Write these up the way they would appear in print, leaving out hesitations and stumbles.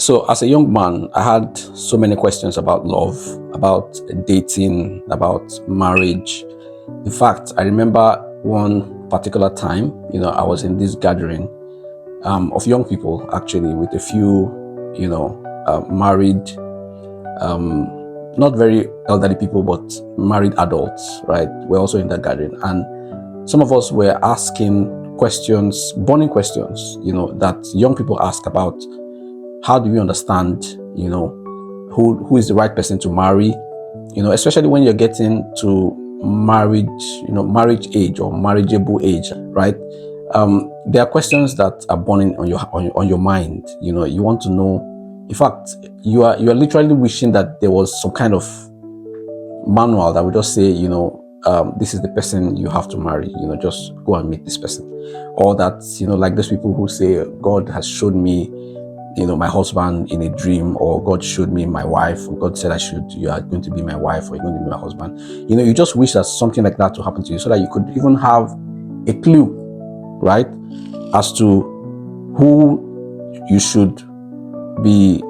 So as a young man, I had so many questions about love, about dating, about marriage. In fact, I remember one particular time, I was in this gathering of young people, actually, with a few, married, not very elderly people, but married adults, right? We're also in that gathering. And some of us were asking questions, burning questions, that young people ask about how do we understand, who is the right person to marry, especially when you're getting to marriage, marriage age or marriageable age, right? There are questions that are burning on your mind. You want to know. In fact, you are literally wishing that there was some kind of manual that would just say, this is the person you have to marry. Just go and meet this person, or that, like those people who say, God has showed me, my husband in a dream, or God showed me my wife, or God said you are going to be my wife, or you're going to be my husband. You just wish that something like that to happen to you, so that you could even have a clue, right, as to who you should be,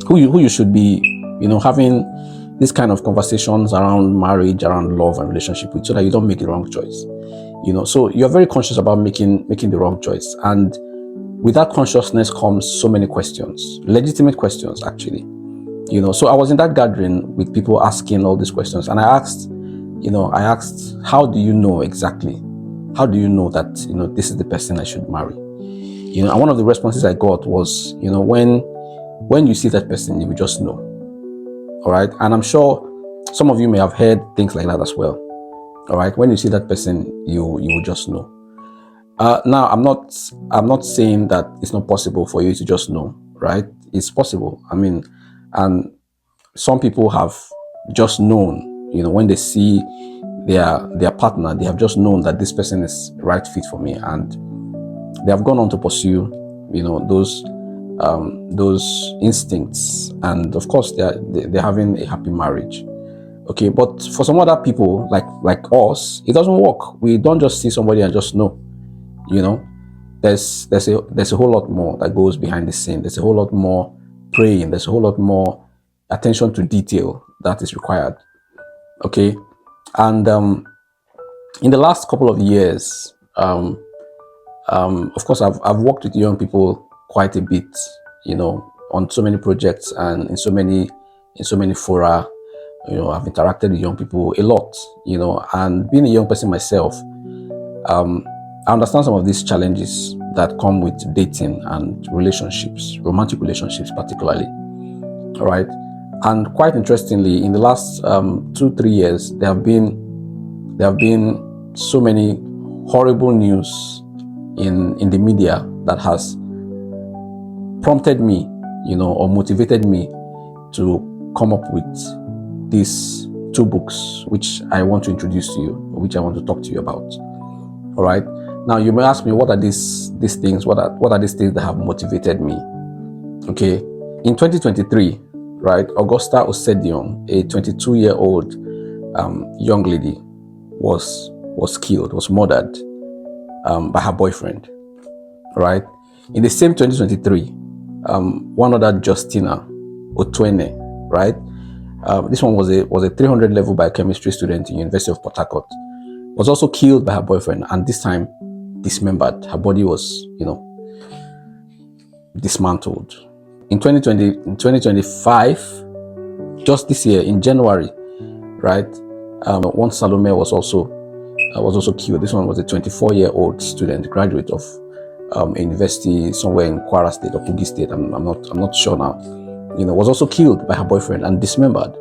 who you should be, having this kind of conversations around marriage, around love and relationship with, so that you don't make the wrong choice. So you're very conscious about making the wrong choice, and with that consciousness comes so many questions, legitimate questions, actually. So I was in that gathering with people asking all these questions, and I asked, how do you know exactly? How do you know that, this is the person I should marry? And one of the responses I got was, when you see that person, you will just know. All right. And I'm sure some of you may have heard things like that as well. All right. When you see that person, you will just know. Now, I'm not saying that it's not possible for you to just know, right? It's possible. I mean, and some people have just known, when they see their partner, they have just known that this person is the right fit for me, and they have gone on to pursue, those instincts, and of course they're having a happy marriage. Okay, but for some other people like us, it doesn't work. We don't just see somebody and just know. There's a whole lot more that goes behind the scene. There's a whole lot more praying. There's a whole lot more attention to detail that is required. Okay, and in the last couple of years, of course, I've worked with young people quite a bit, on so many projects and in so many fora. I've interacted with young people a lot, and being a young person myself, I understand some of these challenges that come with dating and relationships, romantic relationships particularly. All right. And quite interestingly, in the last 2-3 years, there have been so many horrible news in the media that has prompted me, or motivated me to come up with these 2 books, which I want to introduce to you, which I want to talk to you about. All right. Now, you may ask me, what are these things? What are these things that have motivated me? Okay. In 2023, right, Augusta Osedion, a 22-year-old young lady, was killed, was murdered by her boyfriend. Right. In the same 2023, one other Justina Otwene, right? This one was a 300 level biochemistry student in University of Port Harcourt, was also killed by her boyfriend, and this time dismembered. Her body was, dismantled. In 2025, just this year in January, right, one Salome was also killed. This one was a 24-year-old student, graduate of a university somewhere in Kwara State or Kogi State. I'm not sure now. Was also killed by her boyfriend and dismembered.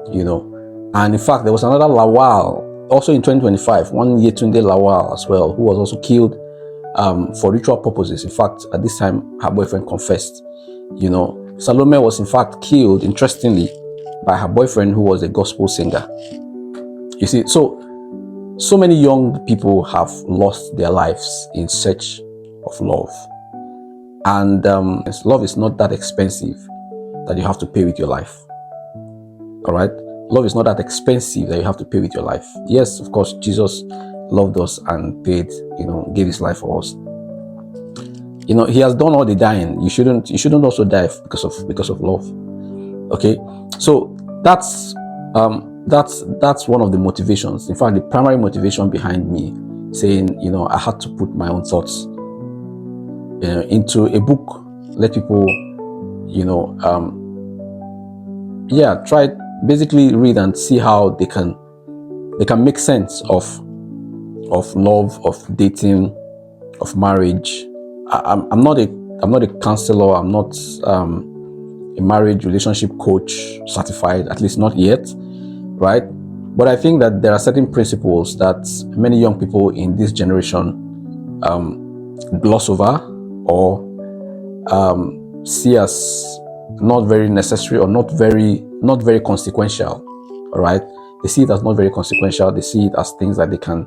And in fact, there was another Lawal also in 2025, one Yetunde Lawal as well, who was also killed for ritual purposes. In fact, at this time, her boyfriend confessed. Salome was in fact killed, interestingly, by her boyfriend, who was a gospel singer. You see, so many young people have lost their lives in search of love. And love is not that expensive that you have to pay with your life. All right? Love is not that expensive that you have to pay with your life. Yes, of course, Jesus loved us and paid, gave his life for us. You know, he has done all the dying. You shouldn't also die because of love. Okay, so that's one of the motivations. In fact, the primary motivation behind me saying, you know, I had to put my own thoughts, you know, into a book. Let people, you know, try basically read and see how they can make sense of love, of dating, of marriage. I'm not a counselor. I'm not a marriage relationship coach certified, at least not yet, right? But I think that there are certain principles that many young people in this generation gloss over or see as not very necessary or not very consequential. All right, they see it as not very consequential. They see it as things that they can,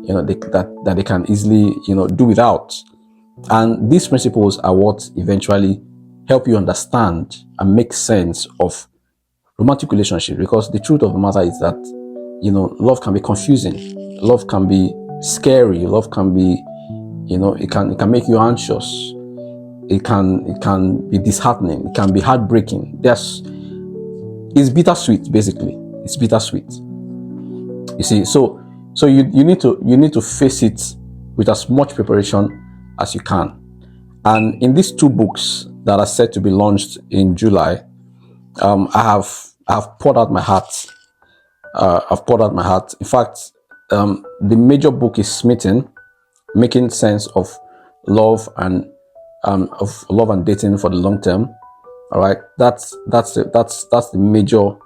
you know, that they can easily, you know, do without. And these principles are what eventually help you understand and make sense of romantic relationships. Because the truth of the matter is that, you know, love can be confusing, love can be scary, love can be, you know, it can make you anxious, it can be disheartening, it can be heartbreaking. It's bittersweet, basically. It's bittersweet. You see, so you need to face it with as much preparation as you can. And in these two books that are set to be launched in July, I have poured out my heart. I've poured out my heart. In fact, the major book is Smitten, Making Sense of Love and Dating for the Long Term. All right, that's the major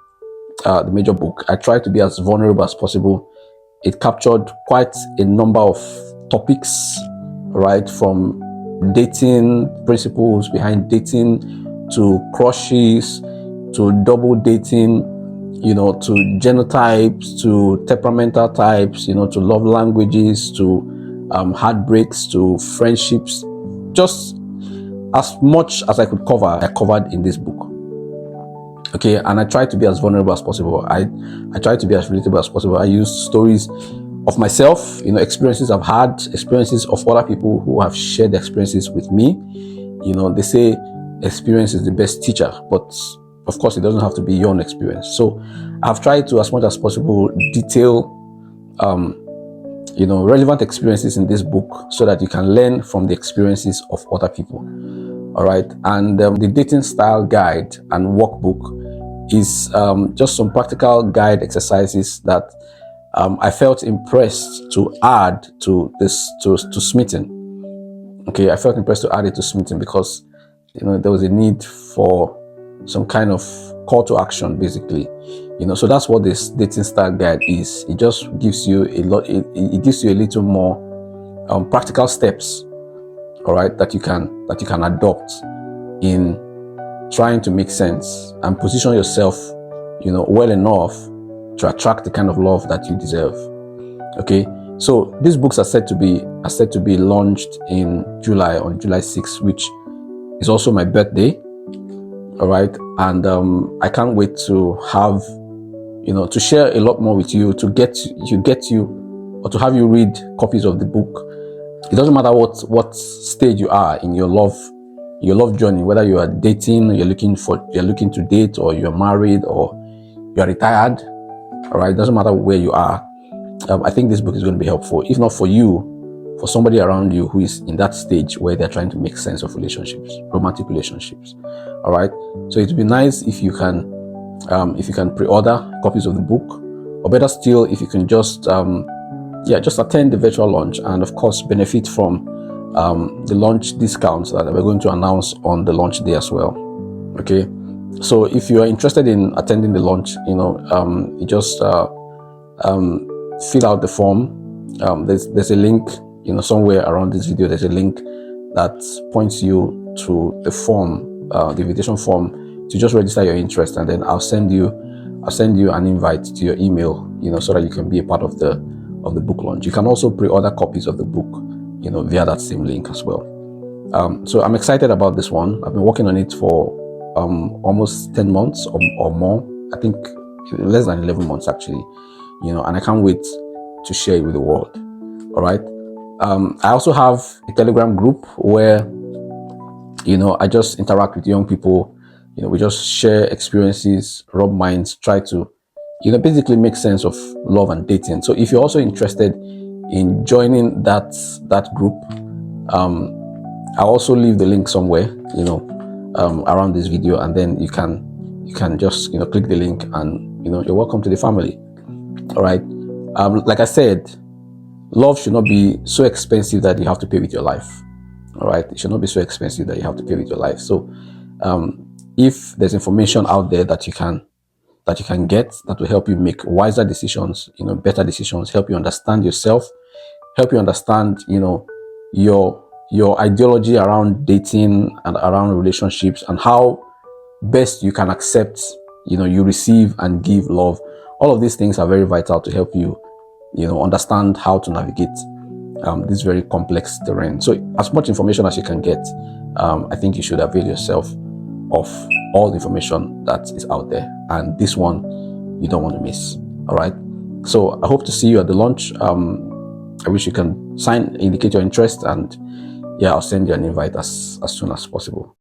book. I try to be as vulnerable as possible. It captured quite a number of topics, right, from dating, principles behind dating, to crushes, to double dating, you know, to genotypes, to temperamental types, you know, to love languages, to heartbreaks, to friendships. Just as much as I could cover, I covered in this book. Okay, and I try to be as vulnerable as possible. I try to be as relatable as possible. I use stories of myself, you know, experiences I've had, experiences of other people who have shared experiences with me. You know, they say experience is the best teacher, but of course it doesn't have to be your own experience. So I've tried to, as much as possible, detail you know, relevant experiences in this book so that you can learn from the experiences of other people. All right, and the dating style guide and workbook is just some practical guide exercises that I felt impressed to add to this to Smitten. Okay, I felt impressed to add it to Smitten because, you know, there was a need for some kind of call to action, basically. You know, so that's what this dating style guide is. It just gives you a lot. It gives you a little more practical steps, all right, that you can adopt in trying to make sense and position yourself, you know, well enough to attract the kind of love that you deserve. Okay, so these books are set to be launched in July, on July 6th, which is also my birthday. All right, and I can't wait to have, you know, to share a lot more with you, to get you or to have you read copies of the book. It doesn't matter what stage you are in your love journey, whether you are dating, you're looking to date, or you're married, or you're retired. All right, it doesn't matter where you are. I think this book is going to be helpful, if not for you, for somebody around you who is in that stage where they're trying to make sense of relationships, romantic relationships. All right, so it would be nice if you can pre-order copies of the book, or better still, if you can just attend the virtual launch and of course benefit from the launch discounts that we're going to announce on the launch day as well. Okay, so if you are interested in attending the launch, you know, you just fill out the form. There's a link, you know, somewhere around this video. There's a link that points you to the form, the invitation form, to just register your interest, and then I'll send you an invite to your email, you know, so that you can be a part of the book launch. You can also pre-order copies of the book, you know, via that same link as well. So I'm excited about this one. I've been working on it for almost 10 months or more. I think less than 11 months actually, you know, and I can't wait to share it with the world. All right. I also have a Telegram group where You know, I just interact with young people. You know, we just share experiences, rub minds, try to, you know, basically make sense of love and dating. So if you're also interested in joining that group, I'll also leave the link somewhere, you know, around this video, and then you can just, you know, click the link, and you know, you're welcome to the family. All right. Like I said, love should not be so expensive that you have to pay with your life. All right, it should not be so expensive that you have to pay with your life. So if there's information out there that you can get that will help you make wiser decisions, you know, better decisions, help you understand yourself, help you understand, you know, your ideology around dating and around relationships, and how best you can accept, you know, you receive and give love. All of these things are very vital to help you, you know, understand how to navigate this very complex terrain. So as much information as you can get, I think you should avail yourself of all the information that is out there, and this one you don't want to miss. All right, so I hope to see you at the launch. I wish you can indicate your interest, and yeah, I'll send you an invite as soon as possible.